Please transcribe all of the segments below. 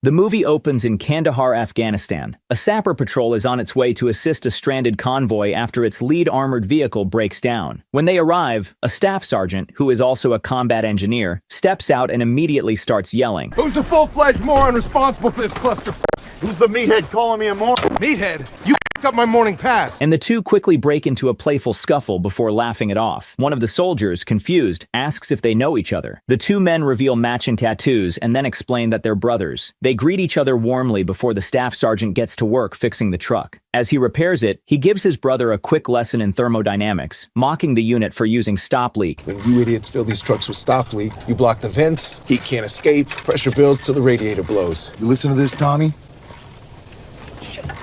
The movie opens in Kandahar, Afghanistan. A sapper patrol is on its way to assist a stranded convoy after its lead armored vehicle breaks down. When they arrive, a staff sergeant, who is also a combat engineer, steps out and immediately starts yelling. Who's a full-fledged moron responsible for this cluster? Who's the meathead calling me a moron? Meathead? You up my morning pass. And the two quickly break into a playful scuffle before laughing it off. One of the soldiers, confused, asks if they know each other. The two men reveal matching tattoos and then explain that they're brothers. They greet each other warmly before the staff sergeant gets to work fixing the truck. As he repairs it, he gives his brother a quick lesson in thermodynamics, mocking the unit for using stop leak. When you idiots fill these trucks with stop leak, you block the vents, heat can't escape, pressure builds till the radiator blows. You listen to this, Tommy?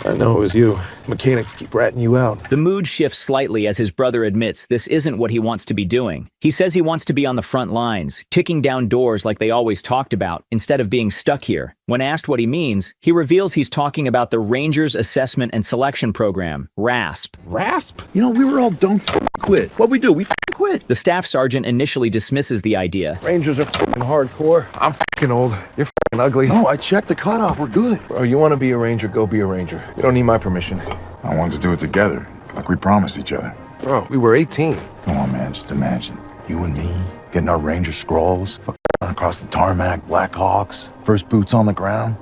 I know it was you. Mechanics keep ratting you out. The mood shifts slightly as his brother admits this isn't what he wants to be doing. He says he wants to be on the front lines, kicking down doors like they always talked about, instead of being stuck here. When asked what he means, he reveals he's talking about the Rangers Assessment and Selection Program, RASP. RASP? You know, we were all don't quit. What'd we do? We quit. The staff sergeant initially dismisses the idea. Rangers are hardcore. I'm old. You're ugly. No, I checked the cutoff. We're good. Bro, you want to be a ranger, go be a ranger. You don't need my permission. I wanted to do it together, like we promised each other. Bro, we were 18. Come on, man, just imagine. You and me, getting our ranger scrolls, across the tarmac, Black Hawks, first boots on the ground.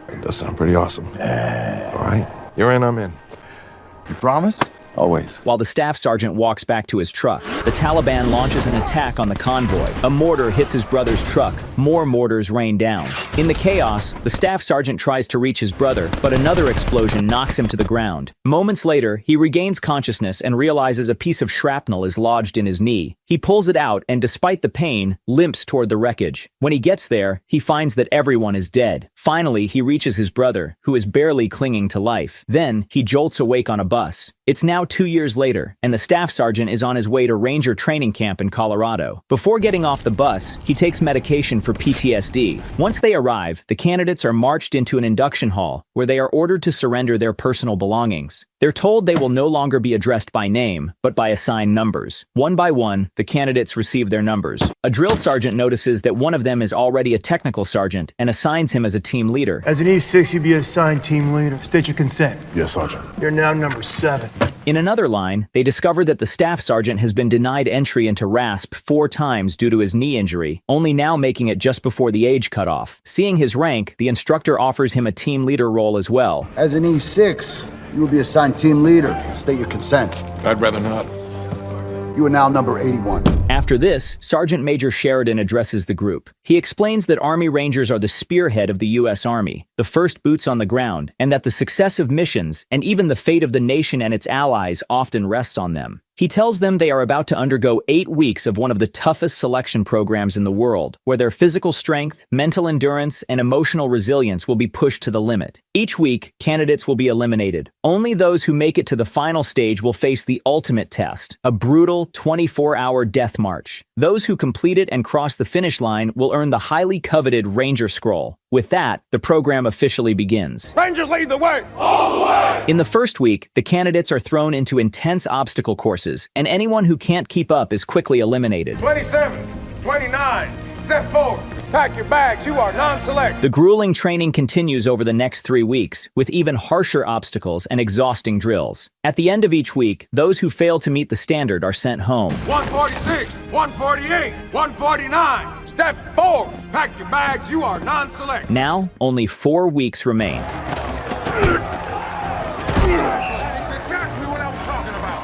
It does sound pretty awesome. All right, you're in, I'm in. You promise? Always. While the staff sergeant walks back to his truck, the Taliban launches an attack on the convoy. A mortar hits his brother's truck. More mortars rain down. In the chaos, the staff sergeant tries to reach his brother, but another explosion knocks him to the ground. Moments later, he regains consciousness and realizes a piece of shrapnel is lodged in his knee. He pulls it out and, despite the pain, limps toward the wreckage. When he gets there, he finds that everyone is dead. Finally, he reaches his brother, who is barely clinging to life. Then, he jolts awake on a bus. It's now 2 years later, and the staff sergeant is on his way to Ranger training camp in Colorado. Before getting off the bus, he takes medication for PTSD. Once they arrive, the candidates are marched into an induction hall, where they are ordered to surrender their personal belongings. They're told they will no longer be addressed by name, but by assigned numbers. One by one, the candidates receive their numbers. A drill sergeant notices that one of them is already a technical sergeant and assigns him as a team leader. As an E6, you'll be assigned team leader. State your consent. Yes, Sergeant. You're now number 7. In another line, they discover that the staff sergeant has been denied entry into RASP 4 times due to his knee injury, only now making it just before the age cutoff. Seeing his rank, the instructor offers him a team leader role as well. As an E6, you will be assigned team leader. State your consent. I'd rather not. You are now number 81. After this, Sergeant Major Sheridan addresses the group. He explains that Army Rangers are the spearhead of the U.S. Army, the first boots on the ground, and that the success of missions, and even the fate of the nation and its allies, often rests on them. He tells them they are about to undergo 8 weeks of one of the toughest selection programs in the world, where their physical strength, mental endurance, and emotional resilience will be pushed to the limit. Each week, candidates will be eliminated. Only those who make it to the final stage will face the ultimate test, a brutal 24-hour death march. Those who complete it and cross the finish line will earn the highly coveted Ranger Scroll. With that, the program officially begins. Rangers lead the way! All the way! In the first week, the candidates are thrown into intense obstacle courses, and anyone who can't keep up is quickly eliminated. 27, 29, step forward. Pack your bags, you are non-select. The grueling training continues over the next 3 weeks, with even harsher obstacles and exhausting drills. At the end of each week, those who fail to meet the standard are sent home. 146, 148, 149. Step forward. Pack your bags, you are non-select. Now, only 4 weeks remain.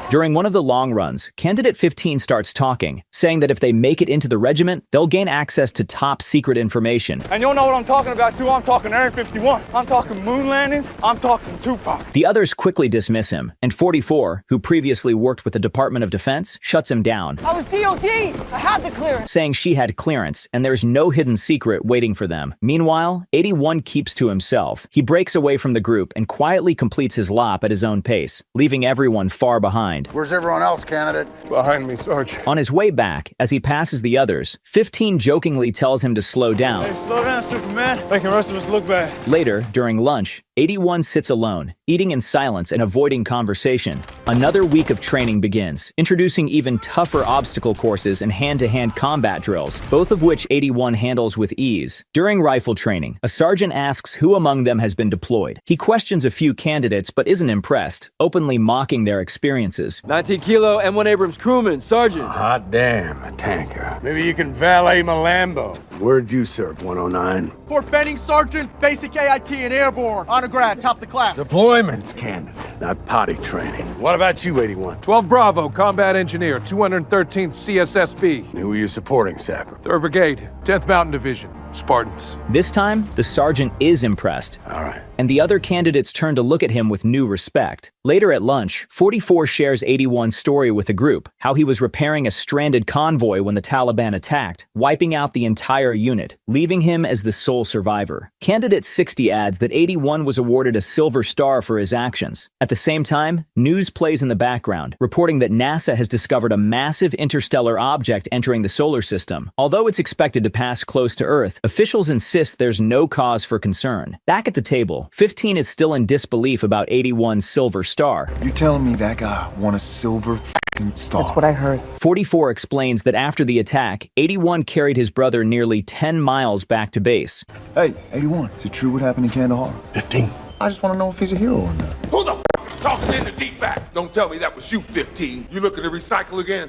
During one of the long runs, Candidate 15 starts talking, saying that if they make it into the regiment, they'll gain access to top secret information. And you'll know what I'm talking about too. I'm talking Area 51. I'm talking moon landings. I'm talking Tupac. The others quickly dismiss him, and 44, who previously worked with the Department of Defense, shuts him down. I was DOD. I had the clearance. Saying she had clearance, and there's no hidden secret waiting for them. Meanwhile, 81 keeps to himself. He breaks away from the group and quietly completes his lop at his own pace, leaving everyone far behind. Where's everyone else, candidate? Behind me, Sarge. On his way back, as he passes the others, 15 jokingly tells him to slow down. Hey, slow down, Superman. Making the rest of us look bad. Later, during lunch, 81 sits alone, eating in silence and avoiding conversation. Another week of training begins, introducing even tougher obstacle courses and hand-to-hand combat drills, both of which 81 handles with ease. During rifle training, a sergeant asks who among them has been deployed. He questions a few candidates but isn't impressed, openly mocking their experiences. 19 Kilo M1 Abrams crewman, sergeant. Hot damn, a tanker. Maybe you can valet my Lambo. Where'd you serve, 109? Fort Benning, Sergeant, basic AIT and airborne. Honor grad, top of the class. Deployments candidate, not potty training. What about you, 81? 12 Bravo, combat engineer, 213th CSSB. Who are you supporting, Sapper? 3rd Brigade, 10th Mountain Division, Spartans. This time, the sergeant is impressed. All right. And the other candidates turn to look at him with new respect. Later at lunch, 44 shares 81's story with the group, how he was repairing a stranded convoy when the Taliban attacked, wiping out the entire unit, leaving him as the sole survivor. Candidate 60 adds that 81 was awarded a Silver Star for his actions. At the same time, news plays in the background, reporting that NASA has discovered a massive interstellar object entering the solar system. Although it's expected to pass close to Earth, officials insist there's no cause for concern. Back at the table, 15 is still in disbelief about 81's Silver Star. You telling me that guy won a silver f***ing star? That's what I heard. 44 explains that after the attack, 81 carried his brother nearly 10 miles back to base. Hey, 81, is it true what happened in Kandahar? 15. I just want to know if he's a hero or not. Who the f talking in the DFAC? Don't tell me that was you, 15. You looking to recycle again?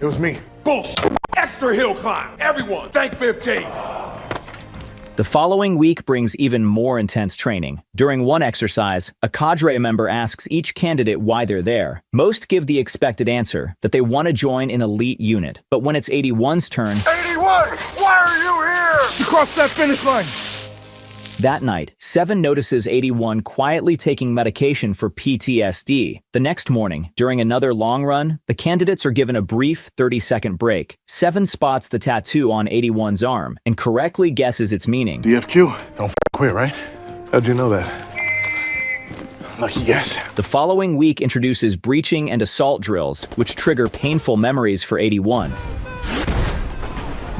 It was me. Bullshit. Extra hill climb. Everyone, thank 15. The following week brings even more intense training. During one exercise, a Cadre member asks each candidate why they're there. Most give the expected answer, that they want to join an elite unit. But when it's 81's turn, 81! Why are you here? To cross that finish line. that night, 7 notices 81 quietly taking medication for PTSD. The next morning, during another long run, the candidates are given a brief 30-second break. 7 spots the tattoo on 81's arm and correctly guesses its meaning. DFQ? Don't quit, right? How'd you know that? Lucky guess. The following week introduces breaching and assault drills, which trigger painful memories for 81.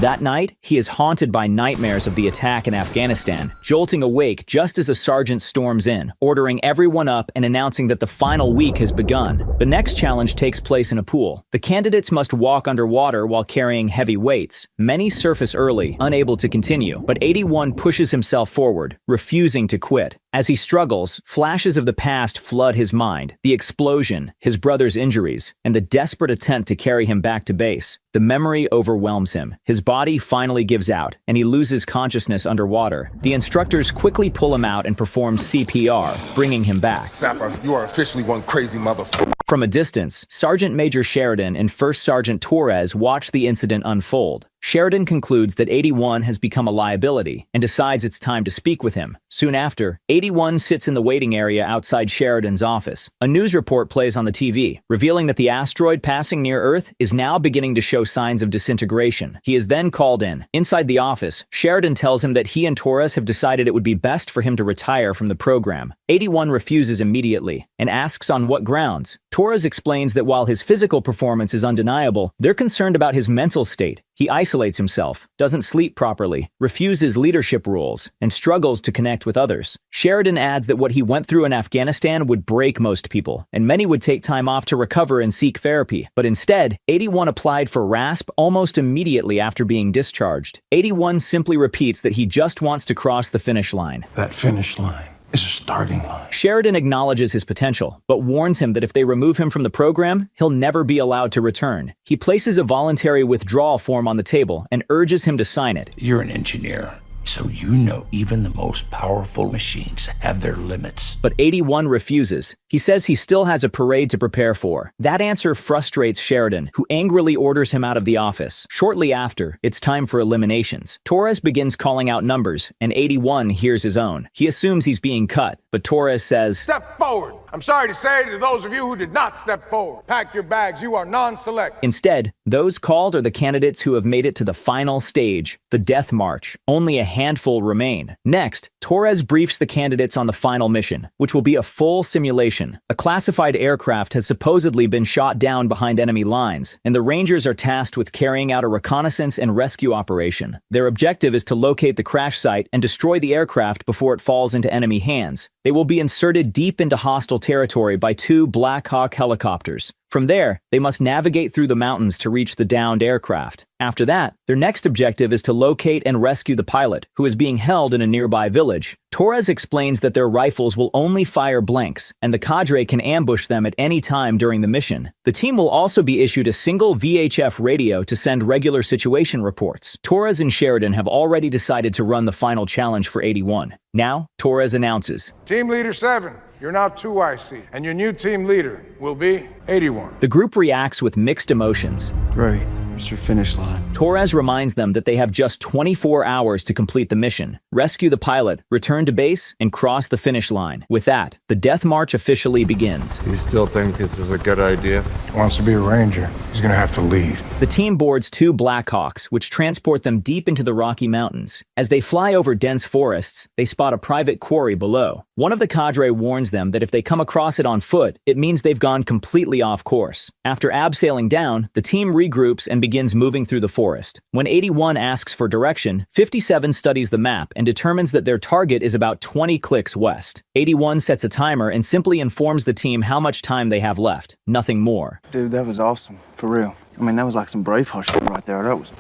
That night, he is haunted by nightmares of the attack in Afghanistan, jolting awake just as a sergeant storms in, ordering everyone up and announcing that the final week has begun. The next challenge takes place in a pool. The candidates must walk underwater while carrying heavy weights. Many surface early, unable to continue, but 81 pushes himself forward, refusing to quit. As he struggles, flashes of the past flood his mind. The explosion, his brother's injuries, and the desperate attempt to carry him back to base. The memory overwhelms him. His body finally gives out, and he loses consciousness underwater. The instructors quickly pull him out and perform CPR, bringing him back. Sapper, you are officially one crazy motherfucker. From a distance, Sergeant Major Sheridan and First Sergeant Torres watch the incident unfold. Sheridan concludes that 81 has become a liability and decides it's time to speak with him. Soon after, 81 sits in the waiting area outside Sheridan's office. A news report plays on the TV, revealing that the asteroid passing near Earth is now beginning to show signs of disintegration. He is then called in. Inside the office, Sheridan tells him that he and Torres have decided it would be best for him to retire from the program. 81 refuses immediately and asks on what grounds. Torres explains that while his physical performance is undeniable, they're concerned about his mental state. He isolates himself, doesn't sleep properly, refuses leadership roles, and struggles to connect with others. Sheridan adds that what he went through in Afghanistan would break most people, and many would take time off to recover and seek therapy. But instead, 81 applied for RASP almost immediately after being discharged. 81 simply repeats that he just wants to cross the finish line. That finish line is a starting line. Sheridan acknowledges his potential, but warns him that if they remove him from the program, he'll never be allowed to return. He places a voluntary withdrawal form on the table and urges him to sign it. You're an engineer, so you know even the most powerful machines have their limits. But 81 refuses. He says he still has a parade to prepare for. That answer frustrates Sheridan, who angrily orders him out of the office. Shortly after, it's time for eliminations. Torres begins calling out numbers, and 81 hears his own. He assumes he's being cut, but Torres says, Step forward. I'm sorry to say to those of you who did not step forward, pack your bags, you are non-select. Instead, those called are the candidates who have made it to the final stage, the death march. Only a handful remain. Next, Torres briefs the candidates on the final mission, which will be a full simulation. A classified aircraft has supposedly been shot down behind enemy lines, and the Rangers are tasked with carrying out a reconnaissance and rescue operation. Their objective is to locate the crash site and destroy the aircraft before it falls into enemy hands. They will be inserted deep into hostile territory by 2 Black Hawk helicopters. From there, they must navigate through the mountains to reach the downed aircraft. After that, their next objective is to locate and rescue the pilot, who is being held in a nearby village. Torres explains that their rifles will only fire blanks, and the Cadre can ambush them at any time during the mission. The team will also be issued a single VHF radio to send regular situation reports. Torres and Sheridan have already decided to run the final challenge for 81. Now, Torres announces, Team Leader 7, you're now 2IC, and your new team leader will be 81. The group reacts with mixed emotions. Great. It's your finish line. Torres reminds them that they have just 24 hours to complete the mission, rescue the pilot, return to base, and cross the finish line. With that, the death march officially begins. You still think this is a good idea? Wants to be a Ranger. He's gonna have to leave. The team boards 2 Blackhawks, which transport them deep into the Rocky Mountains. As they fly over dense forests, they spot a private quarry below. One of the Cadre warns them that if they come across it on foot, it means they've gone completely off course. After abseiling down, the team regroups and begins moving through the forest. When 81 asks for direction, 57 studies the map and determines that their target is about 20 clicks west. 81 sets a timer and simply informs the team how much time they have left. Nothing more. Dude, that was awesome. For real. I mean, that was like some Braveheart shit right there. That was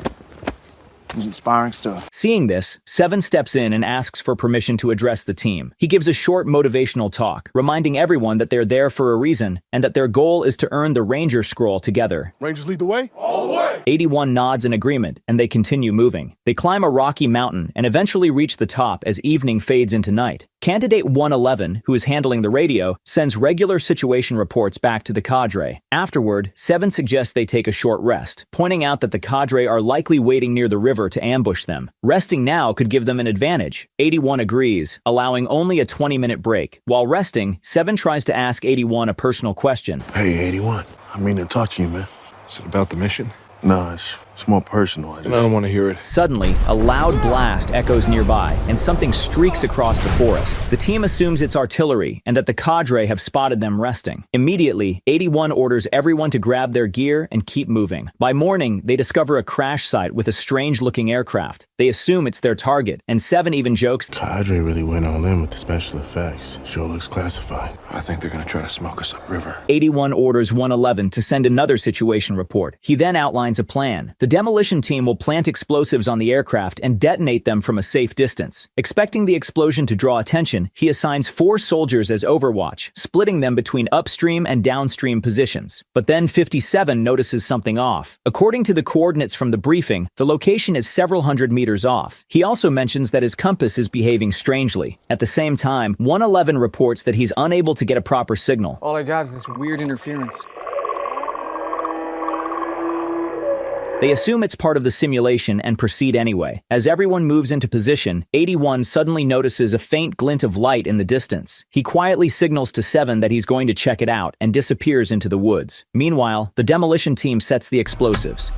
inspiring stuff. Seeing this, 7 steps in and asks for permission to address the team. He gives a short motivational talk, reminding everyone that they're there for a reason and that their goal is to earn the Ranger Scroll together. Rangers lead the way? All the way! 81 nods in agreement, and they continue moving. They climb a rocky mountain and eventually reach the top as evening fades into night. Candidate 111, who is handling the radio, sends regular situation reports back to the Cadre. Afterward, 7 suggests they take a short rest, pointing out that the Cadre are likely waiting near the river to ambush them. Resting now could give them an advantage. 81 agrees, allowing only a 20-minute break. While resting, 7 tries to ask 81 a personal question. Hey, 81. I mean to talk to you, man. Is it about the mission? No, it's more personal. I don't want to hear it. Suddenly, a loud blast echoes nearby, and something streaks across the forest. The team assumes it's artillery, and that the Cadre have spotted them resting. Immediately, 81 orders everyone to grab their gear and keep moving. By morning, they discover a crash site with a strange-looking aircraft. They assume it's their target, and 7 even jokes, Cadre really went all in with the special effects. Sure looks classified. I think they're gonna try to smoke us upriver. 81 orders 111 to send another situation report. He then outlines a plan. The demolition team will plant explosives on the aircraft and detonate them from a safe distance. Expecting the explosion to draw attention, he assigns 4 soldiers as overwatch, splitting them between upstream and downstream positions. But then 57 notices something off. According to the coordinates from the briefing, the location is several hundred meters off. He also mentions that his compass is behaving strangely. At the same time, 111 reports that he's unable to get a proper signal. All I got is this weird interference. They assume it's part of the simulation and proceed anyway. As everyone moves into position, 81 suddenly notices a faint glint of light in the distance. He quietly signals to 7 that he's going to check it out and disappears into the woods. Meanwhile, the demolition team sets the explosives.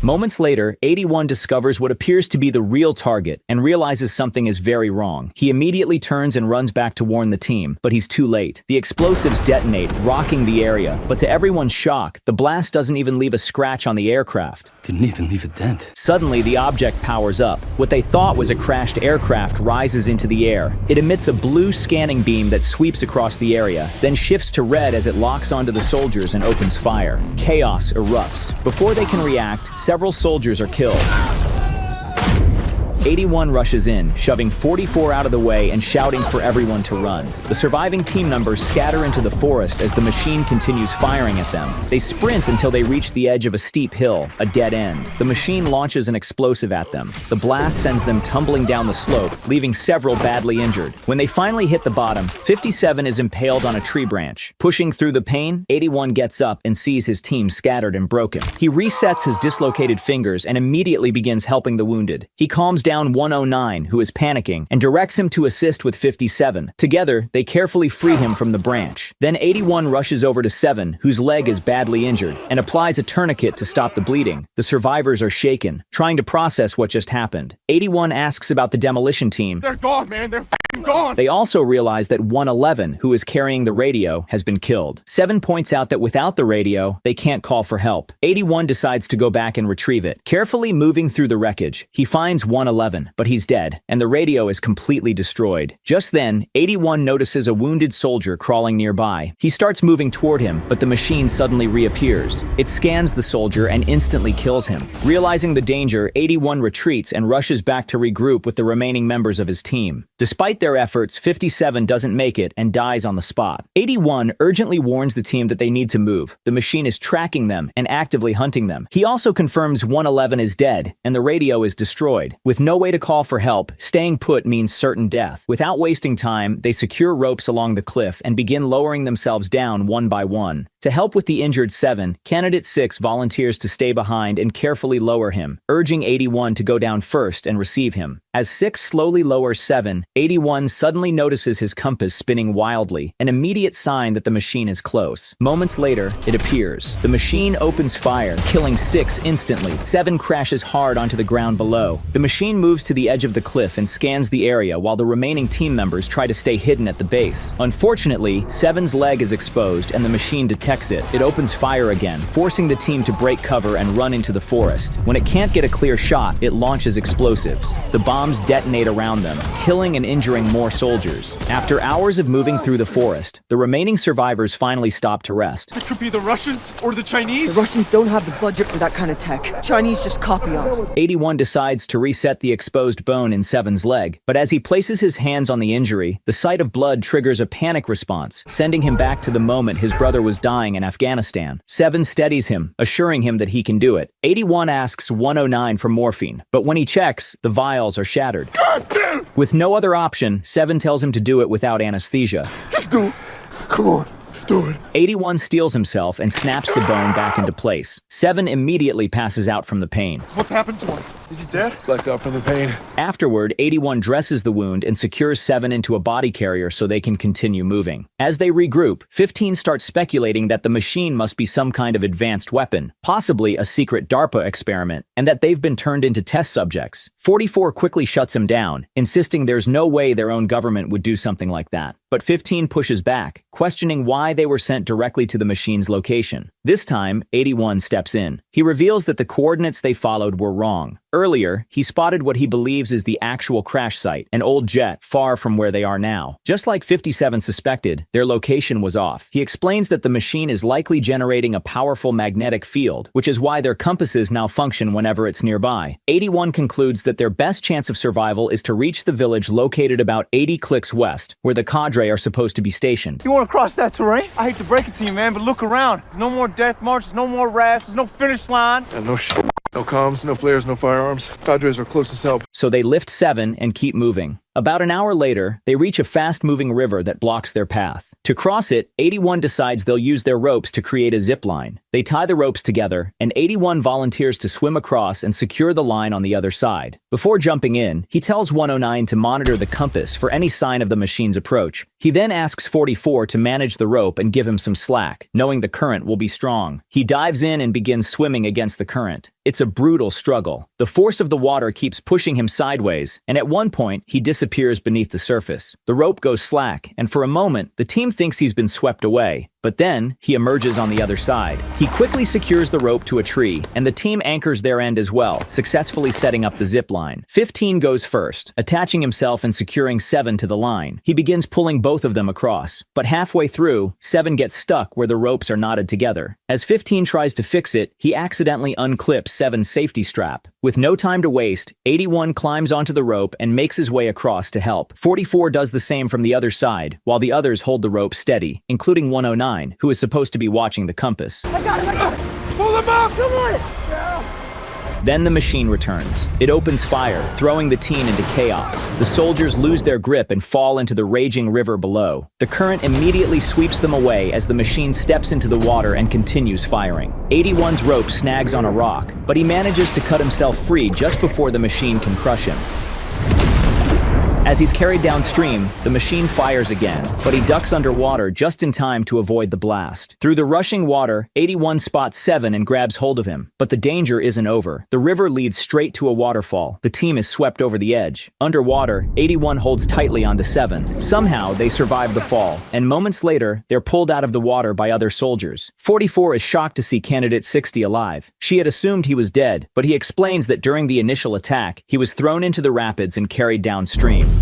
Moments later, 81 discovers what appears to be the real target and realizes something is very wrong. He immediately turns and runs back to warn the team, but he's too late. The explosives detonate, rocking the area, but to everyone's shock, the blast doesn't even leave a scratch on the aircraft. Didn't even leave a dent. Suddenly, the object powers up. What they thought was a crashed aircraft rises into the air. It emits a blue scanning beam that sweeps across the area, then shifts to red as it locks onto the soldiers and opens fire. Chaos erupts. Before they can react, several soldiers are killed. 81 rushes in, shoving 44 out of the way and shouting for everyone to run. The surviving team members scatter into the forest as the machine continues firing at them. They sprint until they reach the edge of a steep hill, a dead end. The machine launches an explosive at them. The blast sends them tumbling down the slope, leaving several badly injured. When they finally hit the bottom, 57 is impaled on a tree branch. Pushing through the pain, 81 gets up and sees his team scattered and broken. He resets his dislocated fingers and immediately begins helping the wounded. He calms down down 109, who is panicking, and directs him to assist with 57. Together, they carefully free him from the branch. Then 81 rushes over to 7, whose leg is badly injured, and applies a tourniquet to stop the bleeding. The survivors are shaken, trying to process what just happened. 81 asks about the demolition team. They're gone, man. They're f***ing gone. They also realize that 111, who is carrying the radio, has been killed. 7 points out that without the radio, they can't call for help. 81 decides to go back and retrieve it. Carefully moving through the wreckage, he finds 111, but he's dead, and the radio is completely destroyed. Just then, 81 notices a wounded soldier crawling nearby. He starts moving toward him, but the machine suddenly reappears. It scans the soldier and instantly kills him. Realizing the danger, 81 retreats and rushes back to regroup with the remaining members of his team. Despite their efforts, 57 doesn't make it and dies on the spot. 81 urgently warns the team that they need to move. The machine is tracking them and actively hunting them. He also confirms 111 is dead and the radio is destroyed. With no way to call for help, staying put means certain death. Without wasting time, they secure ropes along the cliff and begin lowering themselves down one by one. To help with the injured 7, Candidate 6 volunteers to stay behind and carefully lower him, urging 81 to go down first and receive him. As 6 slowly lowers 7, 81 suddenly notices his compass spinning wildly, an immediate sign that the machine is close. Moments later, it appears. The machine opens fire, killing 6 instantly. 7 crashes hard onto the ground below. The machine moves to the edge of the cliff and scans the area while the remaining team members try to stay hidden at the base. Unfortunately, 7's leg is exposed and the machine detects it. It opens fire again, forcing the team to break cover and run into the forest. When it can't get a clear shot, it launches explosives. The bombs detonate around them, killing and injuring more soldiers. After hours of moving through the forest, the remaining survivors finally stop to rest. It could be the Russians or the Chinese. The Russians don't have the budget for that kind of tech. Chinese just copy us. 81 decides to reset the exposed bone in 7's leg, but as he places his hands on the injury, the sight of blood triggers a panic response, sending him back to the moment his brother was dying in Afghanistan. 7 steadies him, assuring him that he can do it. 81 asks 109 for morphine, but when he checks, the vials are shattered. God damn! With no other option, 7 tells him to do it without anesthesia. Just do it. Come on. Do it. 81 steels himself and snaps the bone back into place. 7 immediately passes out from the pain. What's happened to him? Is he dead? Blacked out from the pain. Afterward, 81 dresses the wound and secures 7 into a body carrier so they can continue moving. As they regroup, 15 starts speculating that the machine must be some kind of advanced weapon, possibly a secret DARPA experiment, and that they've been turned into test subjects. 44 quickly shuts him down, insisting there's no way their own government would do something like that. But 15 pushes back, questioning why they were sent directly to the machine's location. This time, 81 steps in. He reveals that the coordinates they followed were wrong. Earlier, he spotted what he believes is the actual crash site, an old jet far from where they are now. Just like 57 suspected, their location was off. He explains that the machine is likely generating a powerful magnetic field, which is why their compasses now function whenever it's nearby. 81 concludes that their best chance of survival is to reach the village located about 80 clicks west, where the Cadre are supposed to be stationed. You want to cross that terrain? I hate to break it to you, man, but look around. No more death marches, no more rasps, no finish line. And no shit. No comms, no flares, no firearms. Cadres are closest help. So they lift 7 and keep moving. About an hour later, they reach a fast-moving river that blocks their path. To cross it, 81 decides they'll use their ropes to create a zip line. They tie the ropes together, and 81 volunteers to swim across and secure the line on the other side. Before jumping in, he tells 109 to monitor the compass for any sign of the machine's approach. He then asks 44 to manage the rope and give him some slack, knowing the current will be strong. He dives in and begins swimming against the current. It's a brutal struggle. The force of the water keeps pushing him sideways, and at one point, he disappears beneath the surface. The rope goes slack, and for a moment, the team thinks he's been swept away. But then, he emerges on the other side. He quickly secures the rope to a tree, and the team anchors their end as well, successfully setting up the zip line. 15 goes first, attaching himself and securing 7 to the line. He begins pulling both of them across, but halfway through, 7 gets stuck where the ropes are knotted together. As 15 tries to fix it, he accidentally unclips 7's safety strap. With no time to waste, 81 climbs onto the rope and makes his way across to help. 44 does the same from the other side, while the others hold the rope steady, including 109. Who is supposed to be watching the compass. I got it! Pull him up! Come on! Then the machine returns. It opens fire, throwing the team into chaos. The soldiers lose their grip and fall into the raging river below. The current immediately sweeps them away as the machine steps into the water and continues firing. 81's rope snags on a rock, but he manages to cut himself free just before the machine can crush him. As he's carried downstream, the machine fires again, but he ducks underwater just in time to avoid the blast. Through the rushing water, 81 spots 7 and grabs hold of him. But the danger isn't over. The river leads straight to a waterfall. The team is swept over the edge. Underwater, 81 holds tightly onto 7. Somehow, they survive the fall, and moments later, they're pulled out of the water by other soldiers. 44 is shocked to see Candidate 60 alive. She had assumed he was dead, but he explains that during the initial attack, he was thrown into the rapids and carried downstream.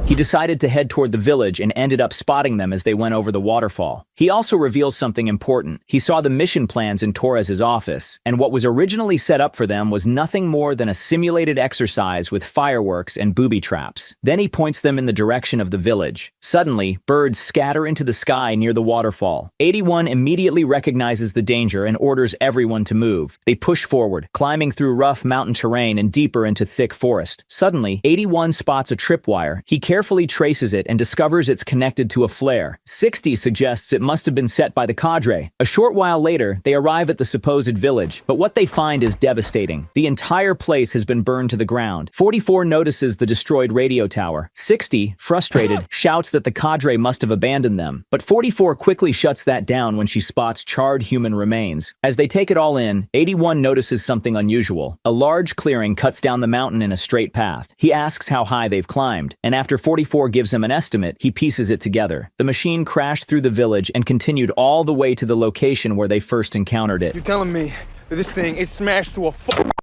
He decided to head toward the village and ended up spotting them as they went over the waterfall. He also reveals something important. He saw the mission plans in Torres' office, and what was originally set up for them was nothing more than a simulated exercise with fireworks and booby traps. Then he points them in the direction of the village. Suddenly, birds scatter into the sky near the waterfall. 81 immediately recognizes the danger and orders everyone to move. They push forward, climbing through rough mountain terrain and deeper into thick forest. Suddenly, 81 spots a tripwire. He carefully traces it and discovers it's connected to a flare. 60 suggests it must have been set by the Cadre. A short while later, they arrive at the supposed village, but what they find is devastating. The entire place has been burned to the ground. 44 notices the destroyed radio tower. 60, frustrated, shouts that the Cadre must have abandoned them. But 44 quickly shuts that down when she spots charred human remains. As they take it all in, 81 notices something unusual. A large clearing cuts down the mountain in a straight path. He asks how high they've climbed, and after 44 gives him an estimate, he pieces it together. The machine crashed through the village and continued all the way to the location where they first encountered it. You're telling me that this thing is smashed to a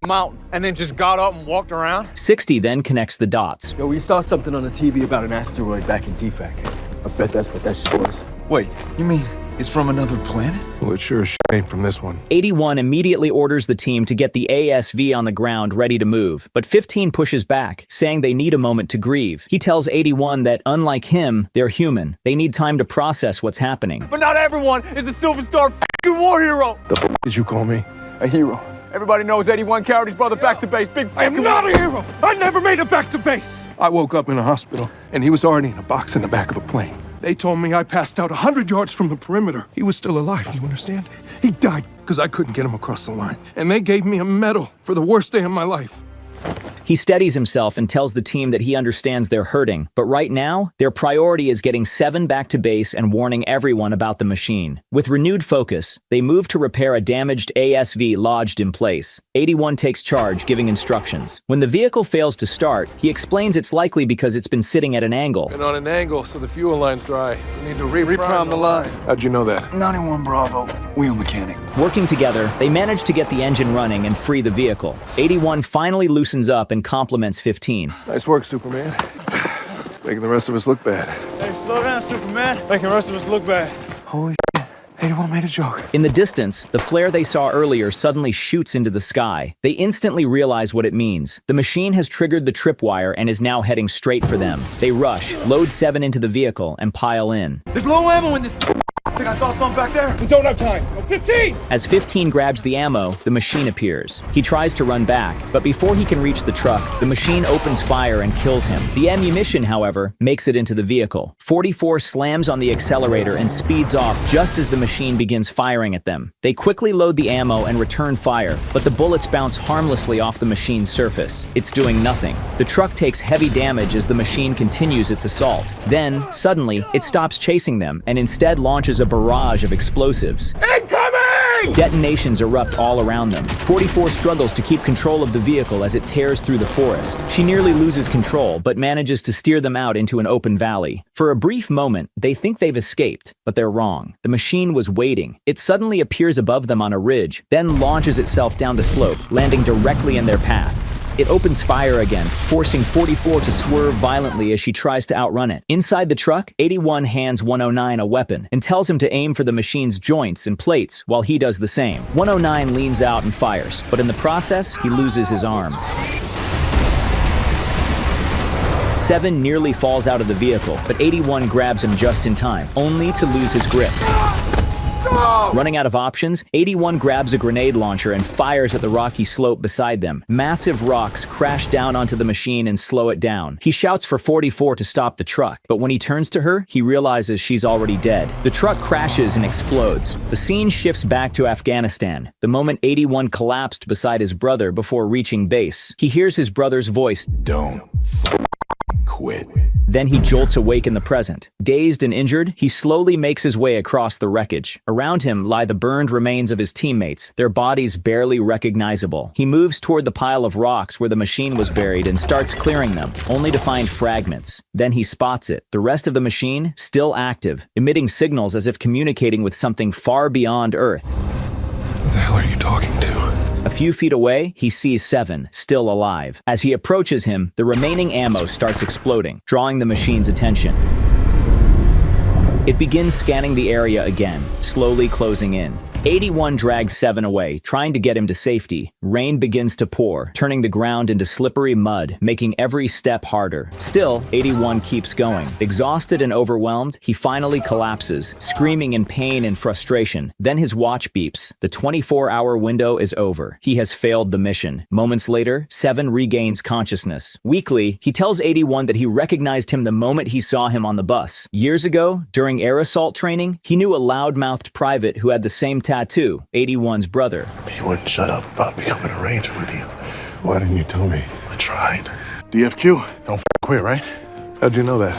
mountain and then just got up and walked around? 60 then connects the dots. Yo, we saw something on the TV about an asteroid back in DFAC. I bet that's what that shit was. Wait, you mean it's from another planet? Well, it sure as shit ain't from this one. 81 immediately orders the team to get the ASV on the ground ready to move, but 15 pushes back, saying they need a moment to grieve. He tells 81 that, unlike him, they're human. They need time to process what's happening. But not everyone is a Silver Star war hero. The f did you call me? A hero. Everybody knows 81 carried his brother back to base. Big I am not a hero! I never made it back to base! I woke up in a hospital, and he was already in a box in the back of a plane. They told me I passed out 100 yards from the perimeter. He was still alive, do you understand? He died because I couldn't get him across the line. And they gave me a medal for the worst day of my life. He steadies himself and tells the team that he understands they're hurting, but right now, their priority is getting 7 back to base and warning everyone about the machine. With renewed focus, they move to repair a damaged ASV lodged in place. 81 takes charge, giving instructions. When the vehicle fails to start, he explains it's likely because it's been sitting at an angle. And on an angle, so the fuel line's dry. We need to reprime the line. How'd you know that? 91 Bravo, wheel mechanic. Working together, they manage to get the engine running and free the vehicle. 81 finally loosens up and compliments 15. Nice work, Superman. Making the rest of us look bad. Hey, slow down, Superman. Making the rest of us look bad. Holy shit. 81 made a joke. In the distance, the flare they saw earlier suddenly shoots into the sky. They instantly realize what it means. The machine has triggered the tripwire and is now heading straight for them. They rush, load 7 into the vehicle, and pile in. There's low ammo in this. I think I saw something back there. We don't have time. 15! As 15 grabs the ammo, the machine appears. He tries to run back, but before he can reach the truck, the machine opens fire and kills him. The ammunition, however, makes it into the vehicle. 44 slams on the accelerator and speeds off just as the machine begins firing at them. They quickly load the ammo and return fire, but the bullets bounce harmlessly off the machine's surface. It's doing nothing. The truck takes heavy damage as the machine continues its assault. Then, suddenly, it stops chasing them and instead launches a barrage of explosives. Incoming! Detonations erupt all around them. 44 struggles to keep control of the vehicle as it tears through the forest. She nearly loses control, but manages to steer them out into an open valley. For a brief moment, they think they've escaped, but they're wrong. The machine was waiting. It suddenly appears above them on a ridge, then launches itself down the slope, landing directly in their path. It opens fire again, forcing 44 to swerve violently as she tries to outrun it. Inside the truck, 81 hands 109 a weapon and tells him to aim for the machine's joints and plates while he does the same. 109 leans out and fires, but in the process, he loses his arm. 7 nearly falls out of the vehicle, but 81 grabs him just in time, only to lose his grip. Running out of options, 81 grabs a grenade launcher and fires at the rocky slope beside them. Massive rocks crash down onto the machine and slow it down. He shouts for 44 to stop the truck, but when he turns to her, he realizes she's already dead. The truck crashes and explodes. The scene shifts back to Afghanistan, the moment 81 collapsed beside his brother before reaching base. He hears his brother's voice, Don't quit. Then he jolts awake in the present. Dazed and injured, he slowly makes his way across the wreckage. Around him lie the burned remains of his teammates, their bodies barely recognizable. He moves toward the pile of rocks where the machine was buried and starts clearing them, only to find fragments. Then he spots it, the rest of the machine still active, emitting signals as if communicating with something far beyond Earth. What the hell are you talking to? A few feet away, he sees Seven, still alive. As he approaches him, the remaining ammo starts exploding, drawing the machine's attention. It begins scanning the area again, slowly closing in. 81 drags Seven away, trying to get him to safety. Rain begins to pour, turning the ground into slippery mud, making every step harder. Still, 81 keeps going. Exhausted and overwhelmed, he finally collapses, screaming in pain and frustration. Then his watch beeps. The 24-hour window is over. He has failed the mission. Moments later, Seven regains consciousness. Weakly, he tells 81 that he recognized him the moment he saw him on the bus. Years ago, during air assault training, he knew a loud-mouthed private who had the same tattoo, 81's brother. You wouldn't shut up about becoming a ranger with you. Why didn't you tell me? I tried. DFQ, don't quit, right? How'd you know that?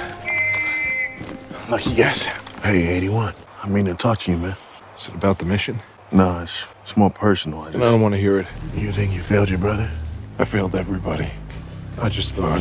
Lucky guess. Hey, 81. I mean to talk to you, man. Is it about the mission? No, it's more personal. I don't want to hear it. You think you failed your brother? I failed everybody. I just thought,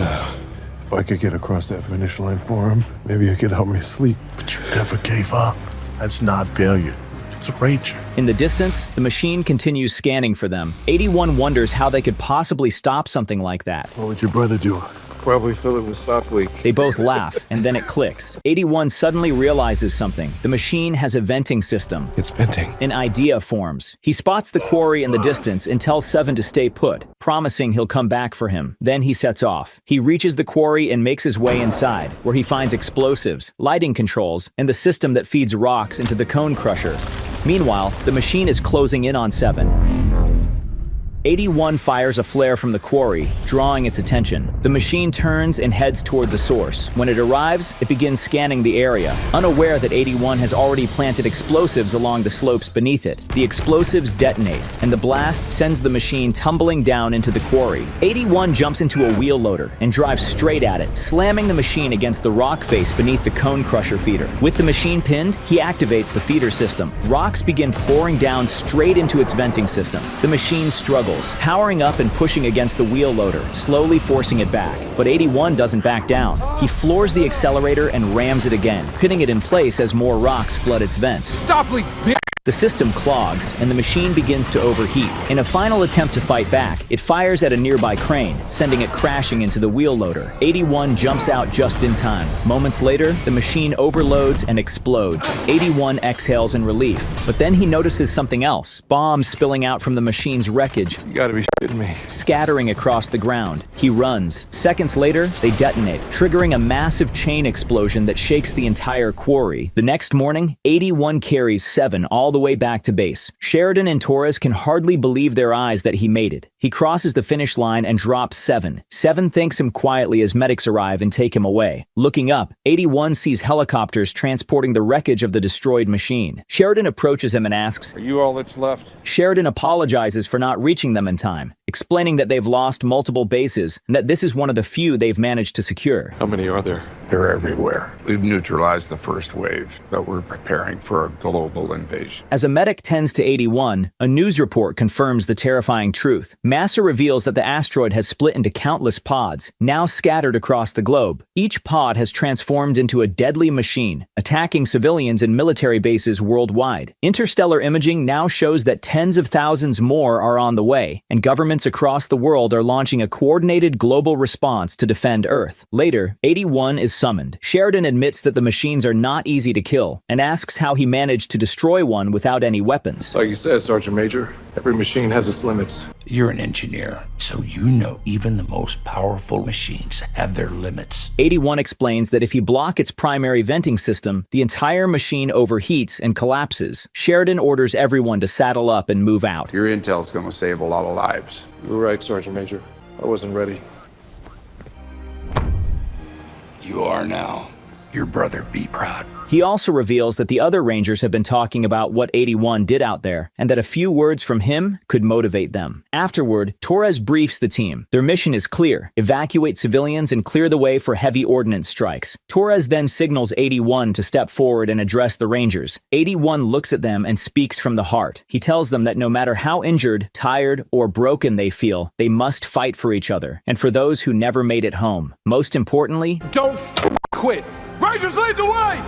if I could get across that finish line for him, maybe it could help me sleep. But you never gave up. That's not failure. It's a ranger. In the distance, the machine continues scanning for them. 81 wonders how they could possibly stop something like that. What would your brother do? Probably fill it with stop leak. They both laugh, and then it clicks. 81 suddenly realizes something. The machine has a venting system. It's venting. An idea forms. He spots the quarry in the distance and tells Seven to stay put, promising he'll come back for him. Then he sets off. He reaches the quarry and makes his way inside, where he finds explosives, lighting controls, and the system that feeds rocks into the cone crusher. Meanwhile, the machine is closing in on Seven. 81 fires a flare from the quarry, drawing its attention. The machine turns and heads toward the source. When it arrives, it begins scanning the area, unaware that 81 has already planted explosives along the slopes beneath it. The explosives detonate, and the blast sends the machine tumbling down into the quarry. 81 jumps into a wheel loader and drives straight at it, slamming the machine against the rock face beneath the cone crusher feeder. With the machine pinned, he activates the feeder system. Rocks begin pouring down straight into its venting system. The machine struggles, powering up and pushing against the wheel loader, slowly forcing it back. But 81 doesn't back down. He floors the accelerator and rams it again, pinning it in place as more rocks flood its vents. Stop leak, bitch! The system clogs, and the machine begins to overheat. In a final attempt to fight back, it fires at a nearby crane, sending it crashing into the wheel loader. 81 jumps out just in time. Moments later, the machine overloads and explodes. 81 exhales in relief, but then he notices something else. Bombs spilling out from the machine's wreckage, You gotta be shitting me. scattering across the ground. He runs. Seconds later, they detonate, triggering a massive chain explosion that shakes the entire quarry. The next morning, 81 carries Seven all the way back to base. Sheridan and Torres can hardly believe their eyes that he made it. He crosses the finish line and drops Seven. Seven thanks him quietly as medics arrive and take him away. Looking up, 81 sees helicopters transporting the wreckage of the destroyed machine. Sheridan approaches him and asks, Are you all that's left? Sheridan apologizes for not reaching them in time, explaining that they've lost multiple bases and that this is one of the few they've managed to secure. How many are there? They're everywhere. We've neutralized the first wave, but we're preparing for a global invasion. As a medic tends to 81, a news report confirms the terrifying truth. NASA reveals that the asteroid has split into countless pods, now scattered across the globe. Each pod has transformed into a deadly machine, attacking civilians and military bases worldwide. Interstellar imaging now shows that tens of thousands more are on the way, and governments across the world are launching a coordinated global response to defend Earth. Later, 81 is summoned. Sheridan admits that the machines are not easy to kill, and asks how he managed to destroy one without any weapons. Like you said, Sergeant Major, Every machine has its limits. You're an engineer, so you know even the most powerful machines have their limits. 81 explains that if you block its primary venting system, the entire machine overheats and collapses. Sheridan orders everyone to saddle up and move out. Your intel's gonna save a lot of lives. You were right, Sergeant Major. I wasn't ready. You are now. Your brother be proud. He also reveals that the other Rangers have been talking about what 81 did out there, and that a few words from him could motivate them. Afterward, Torres briefs the team. Their mission is clear: evacuate civilians and clear the way for heavy ordnance strikes. Torres then signals 81 to step forward and address the Rangers. 81 looks at them and speaks from the heart. He tells them that no matter how injured, tired, or broken they feel, they must fight for each other, and for those who never made it home. Most importantly, don't quit. Rangers, lead the way!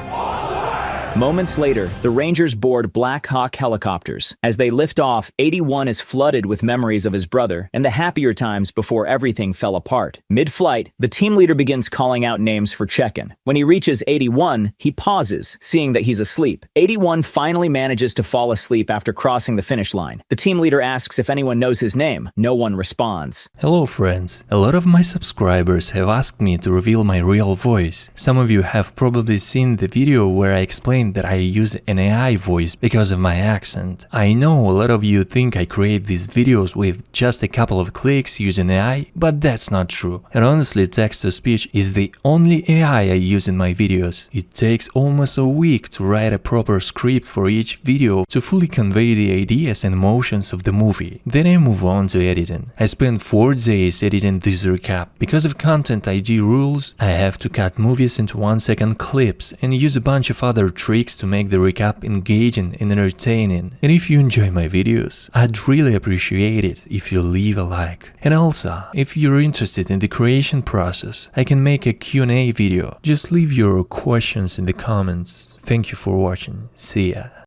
Moments later, the Rangers board Black Hawk helicopters. As they lift off, 81 is flooded with memories of his brother and the happier times before everything fell apart. Mid-flight, the team leader begins calling out names for check-in. When he reaches 81, he pauses, seeing that he's asleep. 81 finally manages to fall asleep after crossing the finish line. The team leader asks if anyone knows his name. No one responds. Hello friends, a lot of my subscribers have asked me to reveal my real voice. Some of you have probably seen the video where I explained that I use an AI voice because of my accent. I know a lot of you think I create these videos with just a couple of clicks using AI, but that's not true. And honestly, text-to-speech is the only AI I use in my videos. It takes almost a week to write a proper script for each video to fully convey the ideas and emotions of the movie. Then I move on to editing. I spent 4 days editing this recap. Because of content ID rules, I have to cut movies into 1-second clips and use a bunch of other tricks to make the recap engaging and entertaining. And if you enjoy my videos, I'd really appreciate it if you leave a like. And also, if you're interested in the creation process, I can make a Q&A video. Just leave your questions in the comments. Thank you for watching. See ya.